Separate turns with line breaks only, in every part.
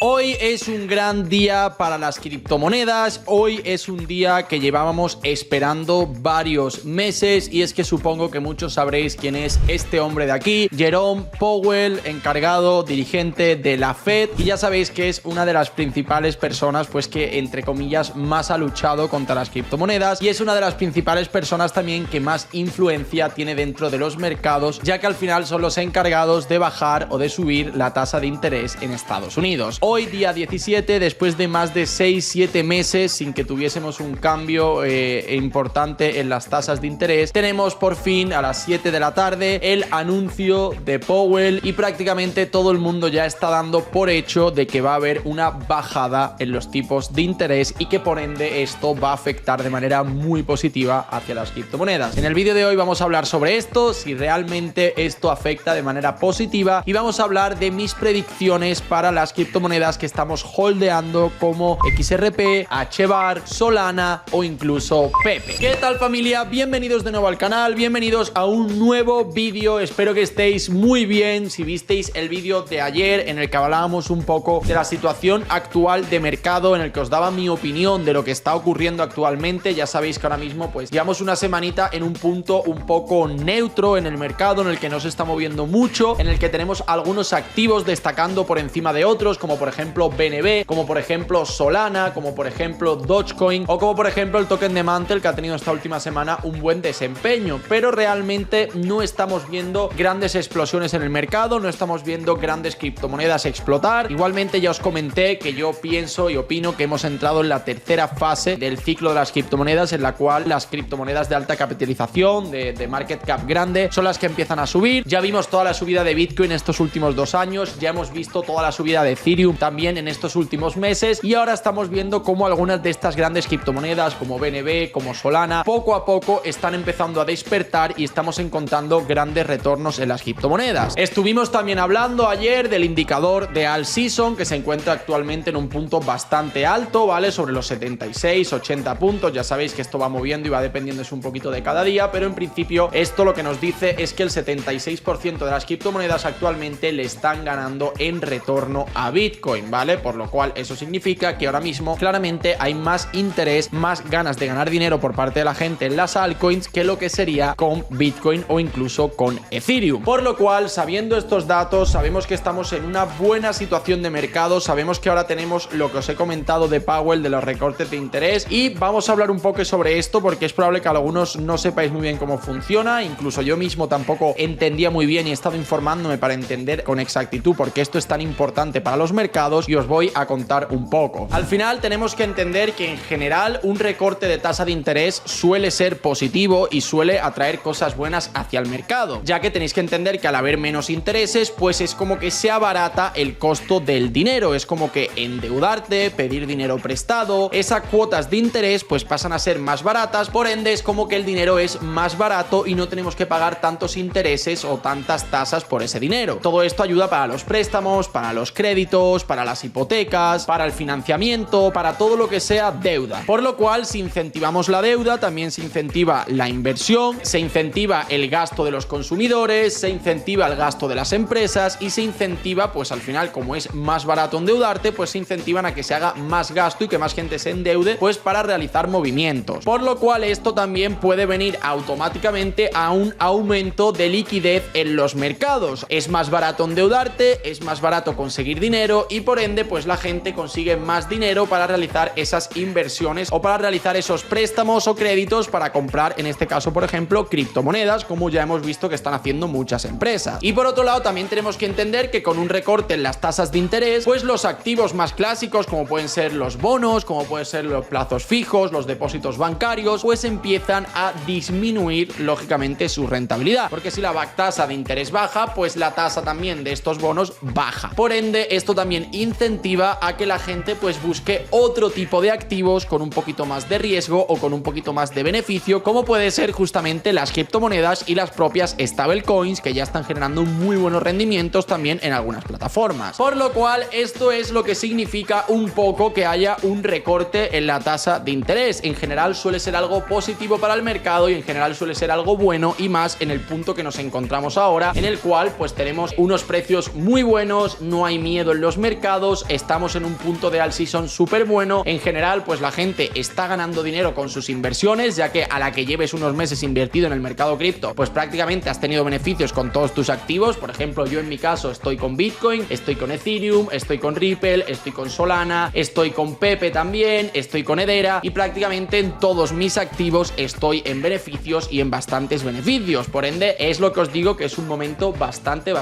Hoy es un gran día para las criptomonedas, hoy es un día que llevábamos esperando varios meses y es que supongo que muchos sabréis quién es este hombre de aquí, Jerome Powell, encargado, dirigente de la Fed, y ya sabéis que es una de las principales personas pues que entre comillas más ha luchado contra las criptomonedas y es una de las principales personas también que más influencia tiene dentro de los mercados, ya que al final son los encargados de bajar o de subir la tasa de interés en Estados Unidos. Hoy, día 17, después de más de 6-7 meses sin que tuviésemos un cambio importante en las tasas de interés, tenemos por fin a las 7 de la tarde el anuncio de Powell y prácticamente todo el mundo ya está dando por hecho de que va a haber una bajada en los tipos de interés y que por ende esto va a afectar de manera muy positiva hacia las criptomonedas. En el vídeo de hoy vamos a hablar sobre esto, si realmente esto afecta de manera positiva, y vamos a hablar de mis predicciones para las criptomonedas que estamos holdeando como XRP, HBAR, Solana o incluso Pepe. ¿Qué tal, familia? Bienvenidos de nuevo al canal, bienvenidos a un nuevo vídeo. Espero que estéis muy bien. Si visteis el vídeo de ayer en el que hablábamos un poco de la situación actual de mercado, en el que os daba mi opinión de lo que está ocurriendo actualmente, ya sabéis que ahora mismo pues llevamos una semanita en un punto un poco neutro en el mercado, en el que no se está moviendo mucho, en el que tenemos algunos activos destacando por encima de otros, como por ejemplo BNB, como por ejemplo Solana, como por ejemplo Dogecoin o como por ejemplo el token de Mantle, que ha tenido esta última semana un buen desempeño, pero realmente no estamos viendo grandes explosiones en el mercado, no estamos viendo grandes criptomonedas explotar. Igualmente ya os comenté que yo pienso y opino que hemos entrado en la tercera fase del ciclo de las criptomonedas, en la cual las criptomonedas de alta capitalización, de market cap grande, son las que empiezan a subir. Ya vimos toda la subida de Bitcoin estos últimos 2 años, ya hemos visto toda la subida de Ethereum también en estos últimos meses, y ahora estamos viendo cómo algunas de estas grandes criptomonedas como BNB, como Solana, poco a poco están empezando a despertar y estamos encontrando grandes retornos en las criptomonedas. Estuvimos también hablando ayer del indicador de All Season, que se encuentra actualmente en un punto bastante alto, ¿vale? Sobre los 76-80 puntos. Ya sabéis que esto va moviendo y va dependiendo un poquito de cada día, pero en principio esto lo que nos dice es que el 76% de las criptomonedas actualmente le están ganando en retorno a Bitcoin, ¿vale? Por lo cual eso significa que ahora mismo claramente hay más interés, más ganas de ganar dinero por parte de la gente en las altcoins que lo que sería con Bitcoin o incluso con Ethereum. Por lo cual, sabiendo estos datos, sabemos que estamos en una buena situación de mercado, sabemos que ahora tenemos lo que os he comentado de Powell, de los recortes de interés, y vamos a hablar un poco sobre esto porque es probable que algunos no sepáis muy bien cómo funciona, incluso yo mismo tampoco entendía muy bien y he estado informándome para entender con exactitud por qué esto es tan importante para los mercados, y os voy a contar un poco. Al final tenemos que entender que en general un recorte de tasa de interés suele ser positivo y suele atraer cosas buenas hacia el mercado, ya que tenéis que entender que al haber menos intereses pues es como que se abarata el costo del dinero, es como que endeudarte, pedir dinero prestado, esas cuotas de interés pues pasan a ser más baratas, por ende es como que el dinero es más barato y no tenemos que pagar tantos intereses o tantas tasas por ese dinero. Todo esto ayuda para los préstamos, para los créditos, para las hipotecas, para el financiamiento, para todo lo que sea deuda. Por lo cual, si incentivamos la deuda, también se incentiva la inversión, se incentiva el gasto de los consumidores, se incentiva el gasto de las empresas y se incentiva, pues al final, como es más barato endeudarte, pues se incentivan a que se haga más gasto y que más gente se endeude, pues para realizar movimientos. Por lo cual, esto también puede venir automáticamente a un aumento de liquidez en los mercados. Es más barato endeudarte, es más barato conseguir dinero y por ende pues la gente consigue más dinero para realizar esas inversiones o para realizar esos préstamos o créditos para comprar, en este caso por ejemplo, criptomonedas, como ya hemos visto que están haciendo muchas empresas. Y por otro lado también tenemos que entender que con un recorte en las tasas de interés, pues los activos más clásicos, como pueden ser los bonos, como pueden ser los plazos fijos, los depósitos bancarios, pues empiezan a disminuir lógicamente su rentabilidad, porque si la tasa de interés baja, pues la tasa también de estos bonos baja. Por ende, esto también incentiva a que la gente pues busque otro tipo de activos con un poquito más de riesgo o con un poquito más de beneficio, como puede ser justamente las criptomonedas y las propias stablecoins, que ya están generando muy buenos rendimientos también en algunas plataformas. Por lo cual, esto es lo que significa un poco que haya un recorte en la tasa de interés. En general suele ser algo positivo para el mercado y en general suele ser algo bueno, y más en el punto que nos encontramos ahora, en el cual pues tenemos unos precios muy buenos, no hay miedo en los mercados, mercados, estamos en un punto de all season súper bueno. En general, pues la gente está ganando dinero con sus inversiones, ya que a la que lleves unos meses invertido en el mercado cripto, pues prácticamente has tenido beneficios con todos tus activos. Por ejemplo, yo en mi caso estoy con Bitcoin, estoy con Ethereum, estoy con Ripple, estoy con Solana, estoy con Pepe también, estoy con Hedera, y prácticamente en todos mis activos estoy en beneficios y en bastantes beneficios. Por ende, es lo que os digo, que es un momento bastante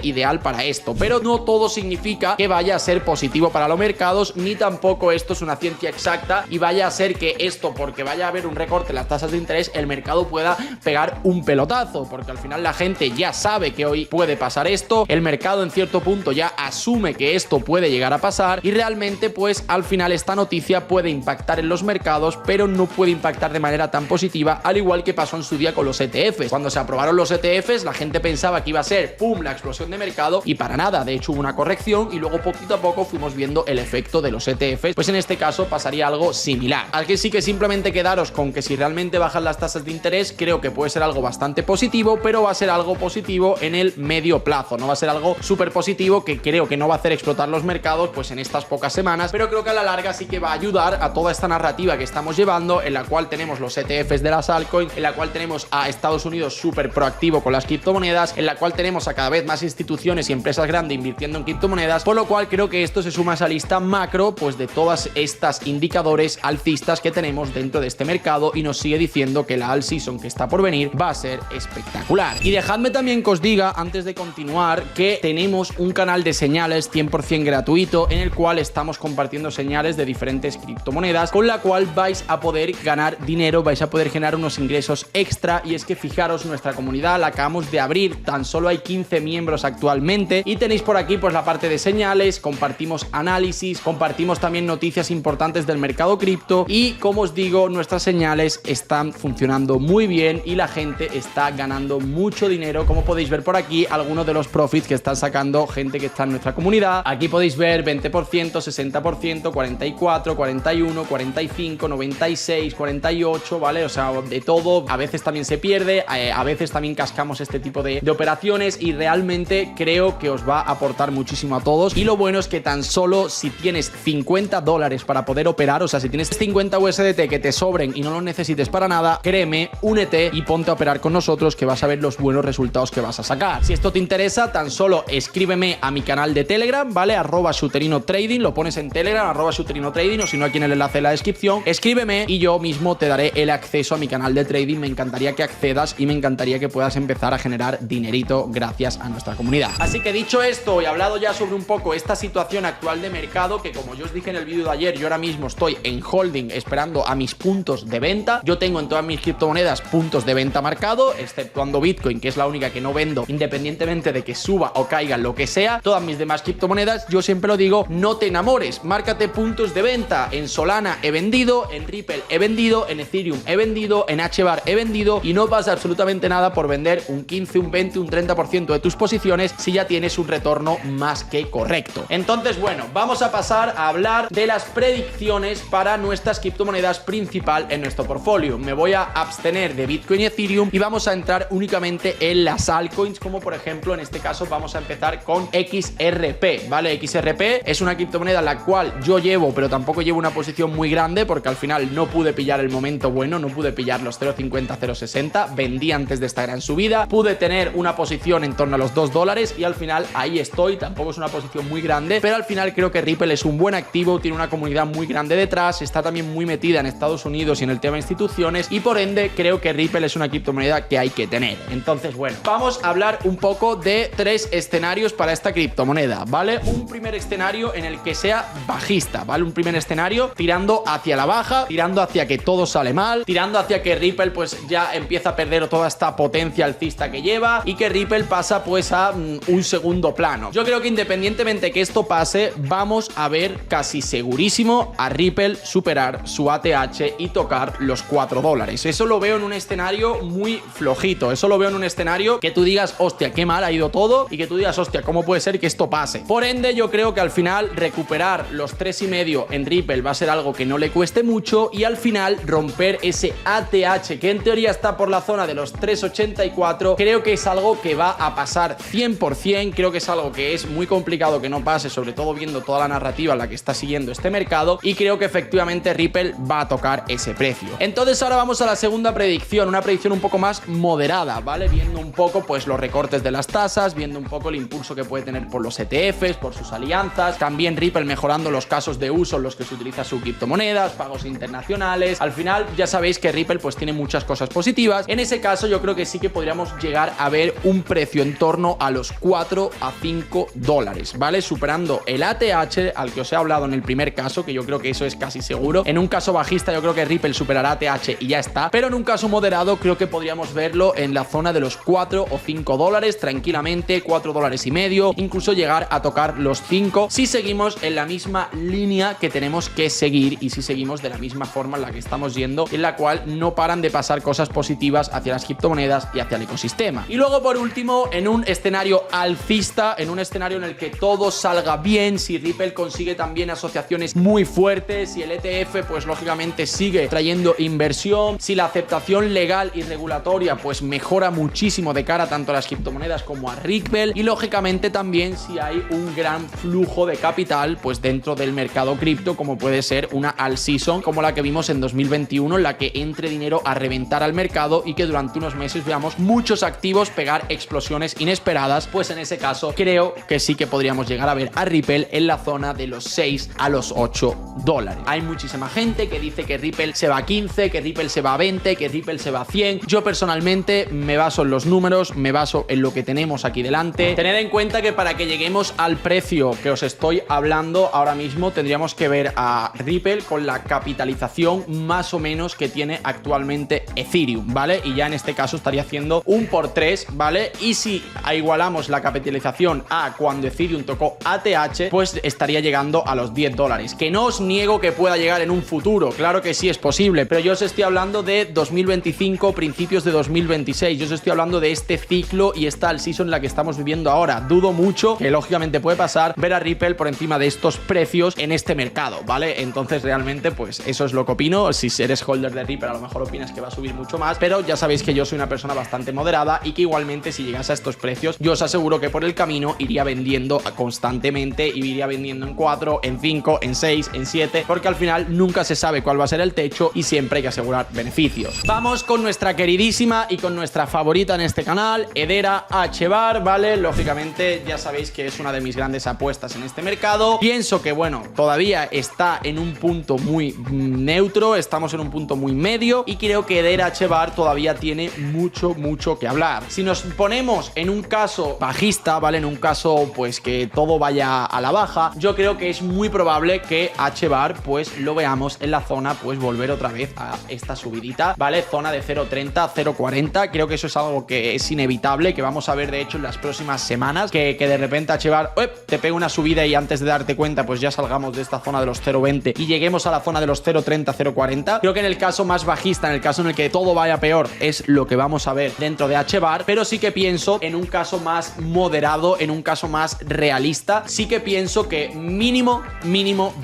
ideal para esto, pero no todo significa que vaya a ser positivo para los mercados, ni tampoco esto es una ciencia exacta y vaya a ser que esto, porque vaya a haber un recorte en las tasas de interés, el mercado pueda pegar un pelotazo, porque al final la gente ya sabe que hoy puede pasar esto, el mercado en cierto punto ya asume que esto puede llegar a pasar, y realmente pues al final esta noticia puede impactar en los mercados, pero no puede impactar de manera tan positiva, al igual que pasó en su día con los ETFs. Cuando se aprobaron los ETFs, la gente pensaba que iba a ser ¡pum!, la explosión de mercado, y para nada. De hecho hubo una corrección y luego poquito a poco fuimos viendo el efecto de los ETFs. Pues en este caso pasaría algo similar. Así que sí, que simplemente quedaros con que si realmente bajan las tasas de interés, creo que puede ser algo bastante positivo, pero va a ser algo positivo en el medio plazo, no va a ser algo súper positivo, que creo que no va a hacer explotar los mercados pues en estas pocas semanas, pero creo que a la larga sí que va a ayudar a toda esta narrativa que estamos llevando, en la cual tenemos los ETFs de las altcoins, en la cual tenemos a Estados Unidos súper proactivo con las criptomonedas, en la cual tenemos a cada vez más instituciones y empresas grandes invirtiendo en criptomonedas, por lo cual creo que esto se suma a esa lista macro pues de todas estas indicadores alcistas que tenemos dentro de este mercado, y nos sigue diciendo que la all season que está por venir va a ser espectacular. Y dejadme también que os diga, antes de continuar, que tenemos un canal de señales 100% gratuito en el cual estamos compartiendo señales de diferentes criptomonedas, con la cual vais a poder ganar dinero, vais a poder generar unos ingresos extra. Y es que fijaros, nuestra comunidad la acabamos de abrir, tan solo hay 15 miembros actualmente, y tenéis por aquí pues la parte de señales, compartimos análisis, compartimos también noticias importantes del mercado cripto, y como os digo, nuestras señales están funcionando muy bien y la gente está ganando mucho dinero. Como podéis ver por aquí, algunos de los profits que están sacando gente que está en nuestra comunidad. Aquí podéis ver 20%, 60%, 44, 41, 45, 96, 48, ¿vale? O sea, de todo. A veces también se pierde, a veces también cascamos este tipo de operaciones, y realmente creo que os va a aportar muchísimo a todos. Y lo bueno es que tan solo si tienes $50 para poder operar, o sea, si tienes 50 USDT que te sobren y no los necesites para nada, créeme, únete y ponte a operar con nosotros, que vas a ver los buenos resultados que vas a sacar. Si esto te interesa, tan solo escríbeme a mi canal de Telegram, ¿vale? @shuterinotrading, lo pones en Telegram, @shuterinotrading, o si no, aquí en el enlace de la descripción, escríbeme y yo mismo te daré el acceso a mi canal de trading. Me encantaría que accedas y me encantaría que puedas empezar a generar dinerito gracias a nuestra comunidad. Así que dicho esto y hablado ya sobre un poco esta situación actual de mercado, que como yo os dije en el vídeo de ayer, yo ahora mismo estoy en holding esperando a mis puntos de venta. Yo tengo en todas mis criptomonedas puntos de venta marcado, exceptuando Bitcoin, que es la única que no vendo, independientemente de que suba o caiga lo que sea. Todas mis demás criptomonedas, yo siempre lo digo, no te enamores, márcate puntos de venta. En Solana he vendido, en Ripple he vendido, en Ethereum he vendido, en HBAR he vendido, y no pasa absolutamente nada por vender un 15, un 20, un 30% de tus posiciones si ya tienes un retorno más que correcto. Entonces, bueno, vamos a pasar a hablar de las predicciones para nuestras criptomonedas principal en nuestro portfolio. Me voy a abstener de Bitcoin y Ethereum y vamos a entrar únicamente en las altcoins, como por ejemplo en este caso vamos a empezar con XRP, ¿vale? XRP es una criptomoneda en la cual yo llevo, pero tampoco llevo una posición muy grande, porque al final no pude pillar el momento bueno, no pude pillar los 0.50, 0.60, vendí antes de esta gran subida, pude tener una posición en torno a los $2 y al final ahí estoy. Tampoco es una posición muy grande, pero al final creo que Ripple es un buen activo, tiene una comunidad muy grande detrás, está también muy metida en Estados Unidos y en el tema de instituciones, y por ende creo que Ripple es una criptomoneda que hay que tener. Entonces, bueno, vamos a hablar un poco de 3 escenarios para esta criptomoneda, ¿vale? Un primer escenario en el que sea bajista, ¿vale? Un primer escenario tirando hacia la baja, tirando hacia que todo sale mal, tirando hacia que Ripple pues ya empieza a perder toda esta potencia alcista que lleva, y que Ripple pasa pues a un segundo plano. Yo creo que independientemente que esto pase, vamos a ver casi segurísimo a Ripple superar su ATH y tocar los $4. Eso lo veo en un escenario muy flojito, eso lo veo en un escenario que tú digas, hostia, qué mal ha ido todo, y que tú digas, hostia, ¿cómo puede ser que esto pase? Por ende, yo creo que al final recuperar los 3,5 en Ripple va a ser algo que no le cueste mucho, y al final romper ese ATH que en teoría está por la zona de los 3,84, creo que es algo que va a pasar 100%, creo que es algo que es muy complicado que no pase, sobre todo viendo toda la narrativa en la que está siguiendo este mercado, y creo que efectivamente Ripple va a tocar ese precio. Entonces ahora vamos a la segunda predicción, una predicción un poco más moderada, ¿vale? Viendo un poco pues los recortes de las tasas, viendo un poco el impulso que puede tener por los ETFs, por sus alianzas, también Ripple mejorando los casos de uso en los que se utiliza su criptomonedas, pagos internacionales. Al final ya sabéis que Ripple pues tiene muchas cosas positivas. En ese caso yo creo que sí que podríamos llegar a ver un precio en torno a los 4 a 5 dólares, ¿vale? Superando el ATH al que os he hablado en el primer caso, que yo creo que eso es casi seguro. En un caso bajista yo creo que Ripple superará ATH y ya está, pero en un caso moderado creo que podríamos verlo en la zona de los 4 o 5 dólares tranquilamente, 4 dólares y medio, incluso llegar a tocar los 5 si seguimos en la misma línea que tenemos que seguir y si seguimos de la misma forma en la que estamos yendo, en la cual no paran de pasar cosas positivas hacia las criptomonedas y hacia el ecosistema. Y luego por último, en un escenario alcista, en un escenario en el que todo salga bien, si Ripple consigue también asociaciones muy fuertes, si el ETF pues lógicamente sigue trayendo inversión, si la aceptación legal y regulatoria pues mejora muchísimo de cara tanto a las criptomonedas como a Ripple, y lógicamente también si hay un gran flujo de capital pues dentro del mercado cripto, como puede ser una alt season como la que vimos en 2021, en la que entre dinero a reventar al mercado y que durante unos meses veamos muchos activos pegar explosiones inesperadas, pues en ese caso creo que sí que podríamos llegar a ver a Ripple en la zona de los 6 a los 8 dólares. Hay muchísima gente que dice que Ripple se va a 15, que Ripple se va a 20, que Ripple se va a 100. Yo personalmente me baso en los números, me baso en lo que tenemos aquí delante. Tened en cuenta que para que lleguemos al precio que os estoy hablando ahora mismo tendríamos que ver a Ripple con la capitalización más o menos que tiene actualmente Ethereum, ¿vale? Y ya en este caso estaría haciendo un por 3, ¿vale? Y si igualamos la capitalización a cuando Ethereum tocó ATH, pues estaría llegando a los 10 dólares. Que no os niego que pueda llegar en un futuro, claro que sí es posible, pero yo os estoy hablando de 2025, principios de 2026. Yo os estoy hablando de este ciclo y esta alt season en la que estamos viviendo ahora. Dudo mucho, que lógicamente puede pasar, ver a Ripple por encima de estos precios en este mercado, ¿vale? Entonces realmente pues eso es lo que opino. Si eres holder de Ripple a lo mejor opinas que va a subir mucho más, pero ya sabéis que yo soy una persona bastante moderada y que igualmente si llegas a estos precios yo os aseguro que por el camino iría vendiendo constantemente y iría vendiendo en 4, en 5, en 6, en 7, porque al final nunca se sabe cuál va a ser el techo y siempre hay que asegurar beneficios. Vamos con nuestra queridísima y con nuestra favorita en este canal, Hedera HBAR, ¿vale? Lógicamente ya sabéis que es una de mis grandes apuestas en este mercado. Pienso que bueno, todavía está en un punto muy neutro, estamos en un punto muy medio y creo que Hedera HBAR todavía tiene mucho que hablar. Si nos ponemos en un caso bajista, ¿vale? En un caso pues que todo vaya a la baja, yo creo que es muy probable que HBAR pues lo veamos en la zona pues volver otra vez a esta subidita, ¿vale? Zona de 0.30, 0.40, creo que eso es algo que es inevitable, que vamos a ver de hecho en las próximas semanas, que de repente HBAR te pega una subida y antes de darte cuenta pues ya salgamos de esta zona de los 0.20 y lleguemos a la zona de los 0.30, 0.40. Creo que en el caso más bajista, en el caso en el que todo vaya peor, es lo que vamos a ver dentro de HBAR, pero sí que pienso en un caso más moderado, en un caso más realista, sí que pienso que mínimo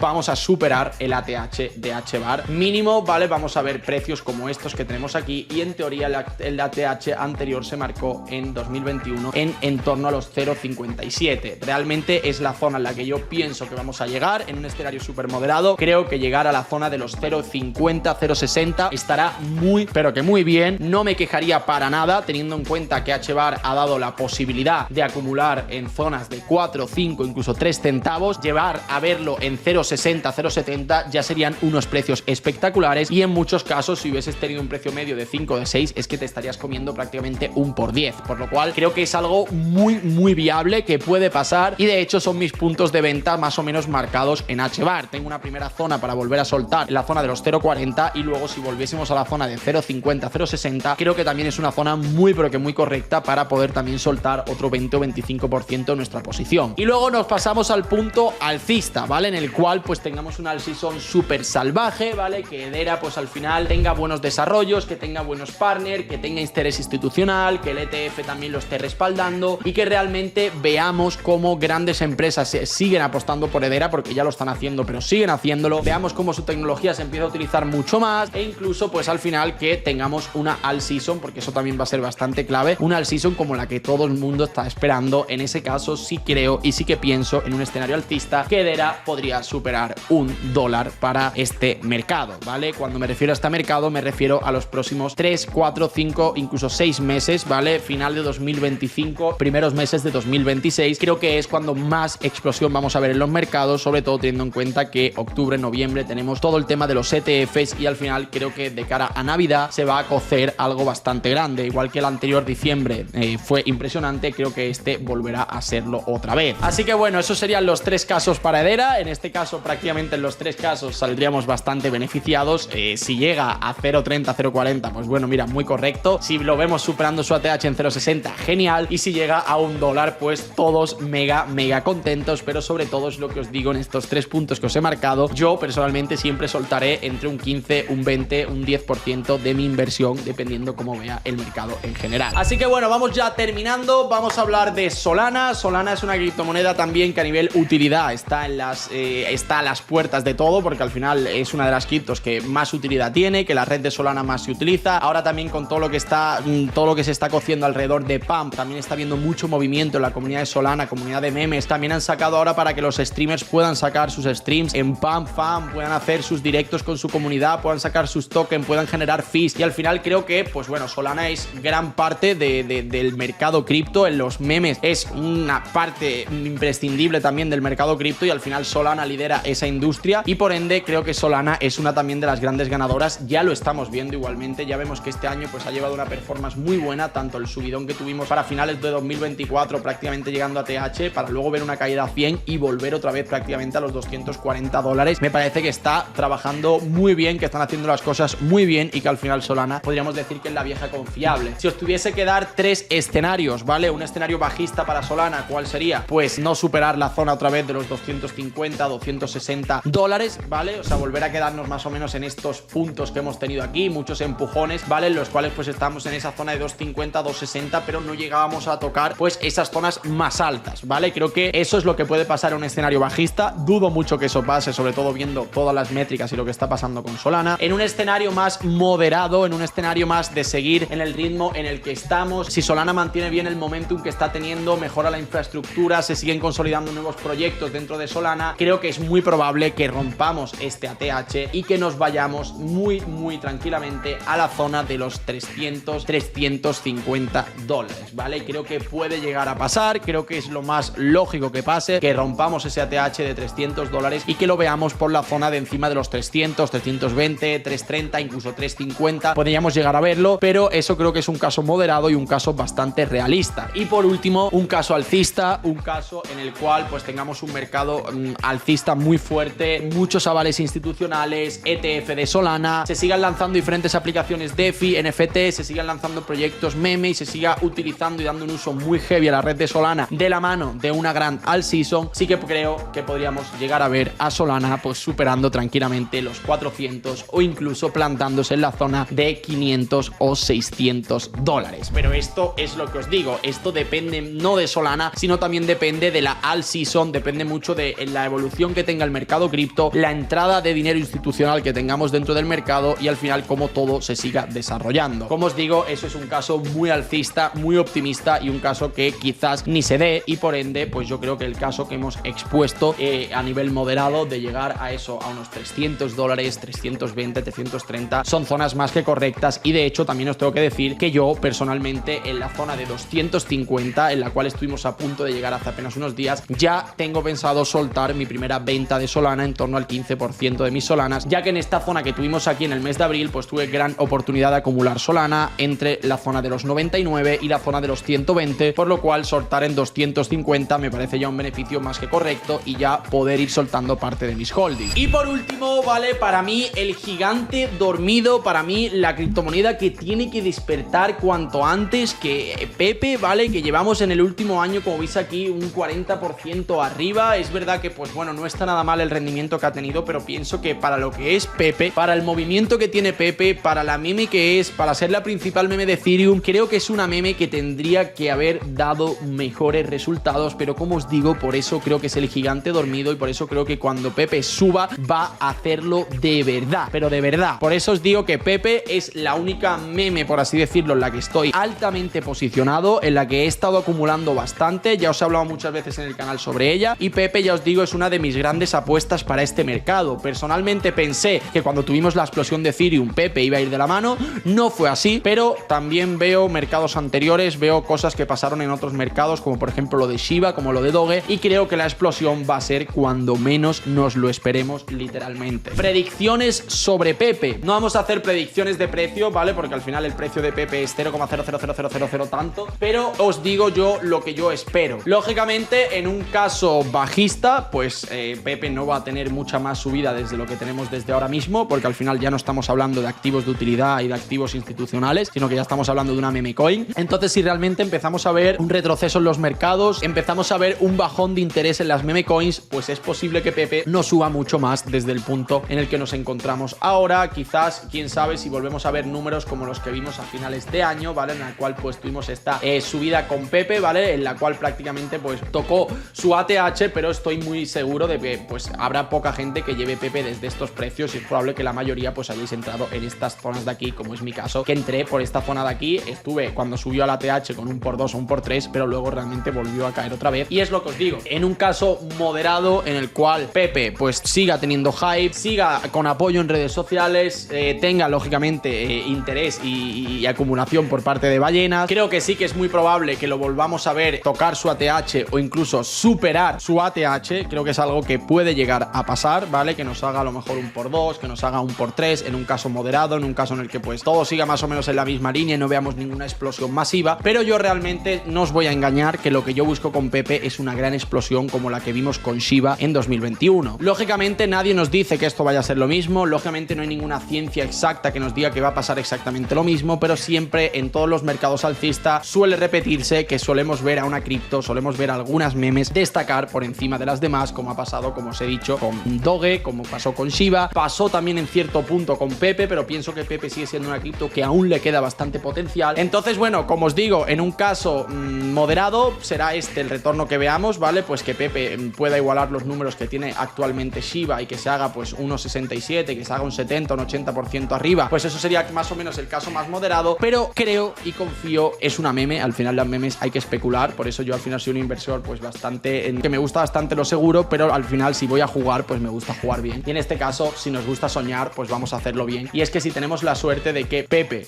vamos a superar el ATH de HBAR, mínimo, ¿vale? Vamos a ver precios como estos que tenemos aquí y en teoría el ATH anterior se marcó en 2021 en torno a los 0.57. Realmente es la zona en la que yo pienso que vamos a llegar en un escenario súper moderado. Creo que llegar a la zona de los 0.50, 0.60 estará muy, pero que muy bien. No me quejaría para nada, teniendo en cuenta que HBAR ha dado la posibilidad de acumular en zonas de 4, 5, incluso 3 centavos. Llevar a verlo en 0.60, 0.70 ya serían unos precios espectaculares y en muchos casos si hubieses tenido un precio medio de 5 o de 6 es que te estarías comiendo prácticamente un por 10, por lo cual creo que es algo muy viable que puede pasar y de hecho son mis puntos de venta más o menos marcados en HBAR. Tengo una primera zona para volver a soltar en la zona de los 0.40 y luego si volviésemos a la zona de 0.50, 0.60 creo que también es una zona muy pero que muy correcta para poder también soltar otro 20 o 25% de nuestra posición. Y luego nos pasamos al punto alcista, ¿vale? En el cual pues tengamos una alt season súper salvaje, ¿vale? Que Hedera pues al final tenga buenos desarrollos, que tenga buenos partners, que tenga interés institucional, que el ETF también lo esté respaldando y que realmente veamos cómo grandes empresas siguen apostando por Hedera, porque ya lo están haciendo, pero siguen haciéndolo. Veamos cómo su tecnología se empieza a utilizar mucho más e incluso pues al final que tengamos una alt season, porque eso también va a ser bastante clave, una alt season como la que todo el mundo está esperando. En ese caso sí creo y sí que pienso en un escenario alcista que DERA podría superar $1 para este mercado, ¿vale? Cuando me refiero a este mercado me refiero a los próximos 3, 4, 5, incluso 6 meses, ¿vale? Final de 2025, primeros meses de 2026, creo que es cuando más explosión vamos a ver en los mercados, sobre todo teniendo en cuenta que octubre, noviembre tenemos todo el tema de los ETFs y al final creo que de cara a Navidad se va a cocer algo bastante grande, igual que el anterior diciembre fue impresionante, creo que este volverá a serlo otra vez. Así que bueno, esos serían los 3 casos para DERA. En este caso prácticamente en los 3 casos saldríamos bastante beneficiados. Si llega a 0.30, 0.40, pues bueno, mira, muy correcto. Si lo vemos superando su ATH en 0.60, genial. Y si llega a $1, pues todos mega contentos, pero sobre todo es lo que os digo en estos 3 puntos que os he marcado. Yo personalmente siempre soltaré entre un 15, un 20, un 10% de mi inversión, dependiendo cómo vea el mercado en general. Así que bueno, vamos ya terminando. Vamos a hablar de Solana. Solana es una criptomoneda también que a nivel utilidad está a las puertas de todo, porque al final es una de las criptos que más utilidad tiene, que la red de Solana más se utiliza. Ahora también con todo lo que se está cociendo alrededor de Pump, también está viendo mucho movimiento en la comunidad de Solana, comunidad de memes. También han sacado ahora para que los streamers puedan sacar sus streams en Pump Fan, puedan hacer sus directos con su comunidad, puedan sacar sus tokens, puedan generar fees. Y al final creo que, pues bueno, Solana es gran parte del mercado cripto. En los memes es una parte imprescindible también del mercado cripto y al final Solana lidera esa industria y por ende creo que Solana es una también de las grandes ganadoras. Ya lo estamos viendo igualmente, ya vemos que este año pues ha llevado una performance muy buena, tanto el subidón que tuvimos para finales de 2024 prácticamente llegando a TH, para luego ver una caída a 100 y volver otra vez prácticamente a los $240. Me parece que está trabajando muy bien, que están haciendo las cosas muy bien y que al final Solana podríamos decir que es la vieja confiable. Si os tuviese que dar 3 escenarios, ¿vale? Un escenario bajista para Solana, ¿cuál sería? Pues no superar la zona otra vez de los $250, $260, ¿vale? O sea, volver a quedarnos más o menos en estos puntos que hemos tenido aquí, muchos empujones, ¿vale? En los cuales pues estamos en esa zona de 250, 260, pero no llegábamos a tocar pues esas zonas más altas, ¿vale? Creo que eso es lo que puede pasar en un escenario bajista. Dudo mucho que eso pase, sobre todo viendo todas las métricas y lo que está pasando con Solana. En un escenario más moderado, en un escenario más de seguir en el ritmo en el que estamos, si Solana mantiene bien el momentum que está teniendo, mejora la infraestructura, se siguen consolidando nuevos proyectos dentro de Solana, creo que es muy probable que rompamos este ATH y que nos vayamos muy tranquilamente a la zona de los $350, ¿vale? Creo que puede llegar a pasar, creo que es lo más lógico que pase, que rompamos ese ATH de $300 y que lo veamos por la zona de encima de los 300, 320, 330, incluso 350, podríamos llegar a verlo, pero eso creo que es un caso moderado y un caso bastante realista. Y por último, un caso alcista, un caso en el cual pues tengamos un mercado alcista muy fuerte, muchos avales institucionales, ETF de Solana, se sigan lanzando diferentes aplicaciones DeFi, NFT, se sigan lanzando proyectos meme y se siga utilizando y dando un uso muy heavy a la red de Solana de la mano de una gran alt season. Sí que creo que podríamos llegar a ver a Solana pues superando tranquilamente los 400 o incluso plantándose en la zona de 500 o $600. Pero esto es lo que os digo, esto depende no de Solana, sino también depende de la alt season, depende mucho de la evolución que tenga el mercado cripto, la entrada de dinero institucional que tengamos dentro del mercado y al final cómo todo se siga desarrollando. Como os digo, eso es un caso muy alcista, muy optimista y un caso que quizás ni se dé y por ende pues yo creo que el caso que hemos expuesto a nivel moderado de llegar a eso, a unos $300, 320, 330 son zonas más que correctas y de hecho también os tengo que decir que yo personalmente en la zona de 250 en la cual estuvimos a punto de llegar hace apenas unos días ya tengo pensado soltar mi primera venta de Solana en torno al 15% de mis Solanas, ya que en esta zona que tuvimos aquí en el mes de abril pues tuve gran oportunidad de acumular Solana entre la zona de los 99 y la zona de los 120, por lo cual soltar en 250 me parece ya un beneficio más que correcto y ya poder ir soltando parte de mis holdings. Y por último, vale, para mí el gigante dormido, para mí la criptomoneda que tiene que despertar cuanto antes, que Pepe, vale, que llevamos en el último año, como veis aquí, un 40% arriba. Es verdad que pues bueno, no está nada mal el rendimiento que ha tenido, pero pienso que para lo que es Pepe, para el movimiento que tiene Pepe, para la meme que es, para ser la principal meme de Ethereum, creo que es una meme que tendría que haber dado mejores resultados, pero como os digo, por eso creo que es el gigante dormido y por eso creo que cuando Pepe suba va a hacerlo de verdad, pero de verdad. Por eso os digo que Pepe es la única meme, por así decirlo, en la que estoy altamente posicionado, en la que he estado acumulando bastante. Ya os he hablado mucho muchas veces en el canal sobre ella, y Pepe, ya os digo, es una de mis grandes apuestas para este mercado. Personalmente pensé que cuando tuvimos la explosión de Ethereum, Pepe iba a ir de la mano. No fue así, pero también veo mercados anteriores, veo cosas que pasaron en otros mercados, como por ejemplo lo de Shiba, como lo de Doge, y creo que la explosión va a ser cuando menos nos lo esperemos, literalmente. Predicciones sobre Pepe. No vamos a hacer predicciones de precio, ¿vale? Porque al final el precio de Pepe es 0,00000 tanto, pero os digo yo lo que yo espero. Lógicamente, en un caso bajista, pues Pepe no va a tener mucha más subida desde lo que tenemos desde ahora mismo, porque al final ya no estamos hablando de activos de utilidad y de activos institucionales, sino que ya estamos hablando de una meme coin. Entonces, si realmente empezamos a ver un retroceso en los mercados, empezamos a ver un bajón de interés en las meme coins, pues es posible que Pepe no suba mucho más desde el punto en el que nos encontramos ahora. Quizás, quién sabe, si volvemos a ver números como los que vimos a finales de año, ¿vale? En la cual pues tuvimos esta subida con Pepe, ¿vale? En la cual prácticamente pues tocó su ATH, pero estoy muy seguro de que pues habrá poca gente que lleve Pepe desde estos precios, y es probable que la mayoría pues hayáis entrado en estas zonas de aquí, como es mi caso, que entré por esta zona de aquí, estuve cuando subió al ATH con un por 2 o un por 3, pero luego realmente volvió a caer otra vez. Y es lo que os digo, en un caso moderado en el cual Pepe pues siga teniendo hype, siga con apoyo en redes sociales, tenga lógicamente interés y acumulación por parte de ballenas, creo que sí que es muy probable que lo volvamos a ver tocar su ATH o incluso superar su ATH. Creo que es algo que puede llegar a pasar, ¿vale? Que nos haga a lo mejor un por 2, que nos haga un por 3, en un caso moderado, en un caso en el que pues todo siga más o menos en la misma línea y no veamos ninguna explosión masiva. Pero yo realmente no os voy a engañar que lo que yo busco con Pepe es una gran explosión como la que vimos con Shiba en 2021. Lógicamente nadie nos dice que esto vaya a ser lo mismo, lógicamente no hay ninguna ciencia exacta que nos diga que va a pasar exactamente lo mismo, pero siempre en todos los mercados alcistas suele repetirse que solemos ver a una cripto, solemos ver a algunas memes destacar por encima de las demás, como ha pasado, como os he dicho, con Doge, como pasó con Shiba, pasó también en cierto punto con Pepe, pero pienso que Pepe sigue siendo una cripto que aún le queda bastante potencial. Entonces, bueno, como os digo, en un caso moderado será este el retorno que veamos, ¿vale? Pues que Pepe pueda igualar los números que tiene actualmente Shiba y que se haga pues 1,67, que se haga un 70, un 80% arriba, pues eso sería más o menos el caso más moderado, pero creo y confío, es una meme, al final las memes hay que especular, por eso yo al final soy un inversor pues bastante, que me gusta bastante lo seguro, pero al final si voy a jugar pues me gusta jugar bien, y en este caso si nos gusta soñar pues vamos a hacerlo bien. Y es que si tenemos la suerte de que Pepe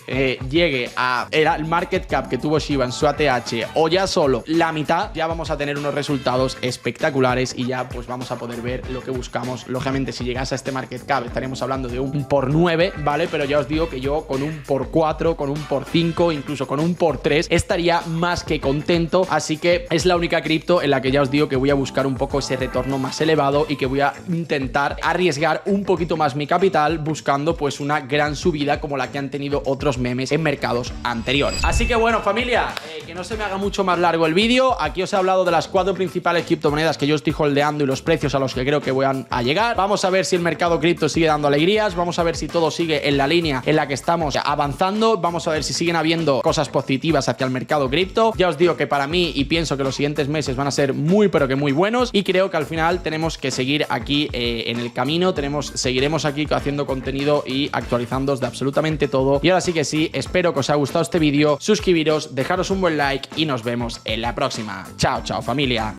llegue a el market cap que tuvo Shiba en su ATH o ya solo la mitad, ya vamos a tener unos resultados espectaculares y ya pues vamos a poder ver lo que buscamos. Lógicamente si llegase a este market cap estaríamos hablando de un por 9, ¿vale? Pero ya os digo que yo con un por 4, con un por 5, incluso con un por 3 estaría más que contento, así que es la única cripto en la que ya os digo que voy a buscar un poco ese retorno más elevado y que voy a intentar arriesgar un poquito más mi capital buscando pues una gran subida como la que han tenido otros memes en mercados anteriores. Así que bueno, familia, que no se me haga mucho más largo el vídeo, aquí os he hablado de las 4 principales criptomonedas que yo estoy holdeando y los precios a los que creo que van a llegar. Vamos a ver si el mercado cripto sigue dando alegrías, vamos a ver si todo sigue en la línea en la que estamos avanzando, vamos a ver si siguen habiendo cosas positivas hacia el mercado cripto. Ya os digo que para mí, y pienso que los siguientes meses van a ser muy pero que muy buenos, y creo que al final tenemos que seguir aquí en el camino, seguiremos aquí haciendo contenido y actualizándoos de absolutamente todo. Y ahora sí que sí, espero que os haya gustado este vídeo, suscribiros, dejaros un buen like y nos vemos en la próxima. Chao, chao familia.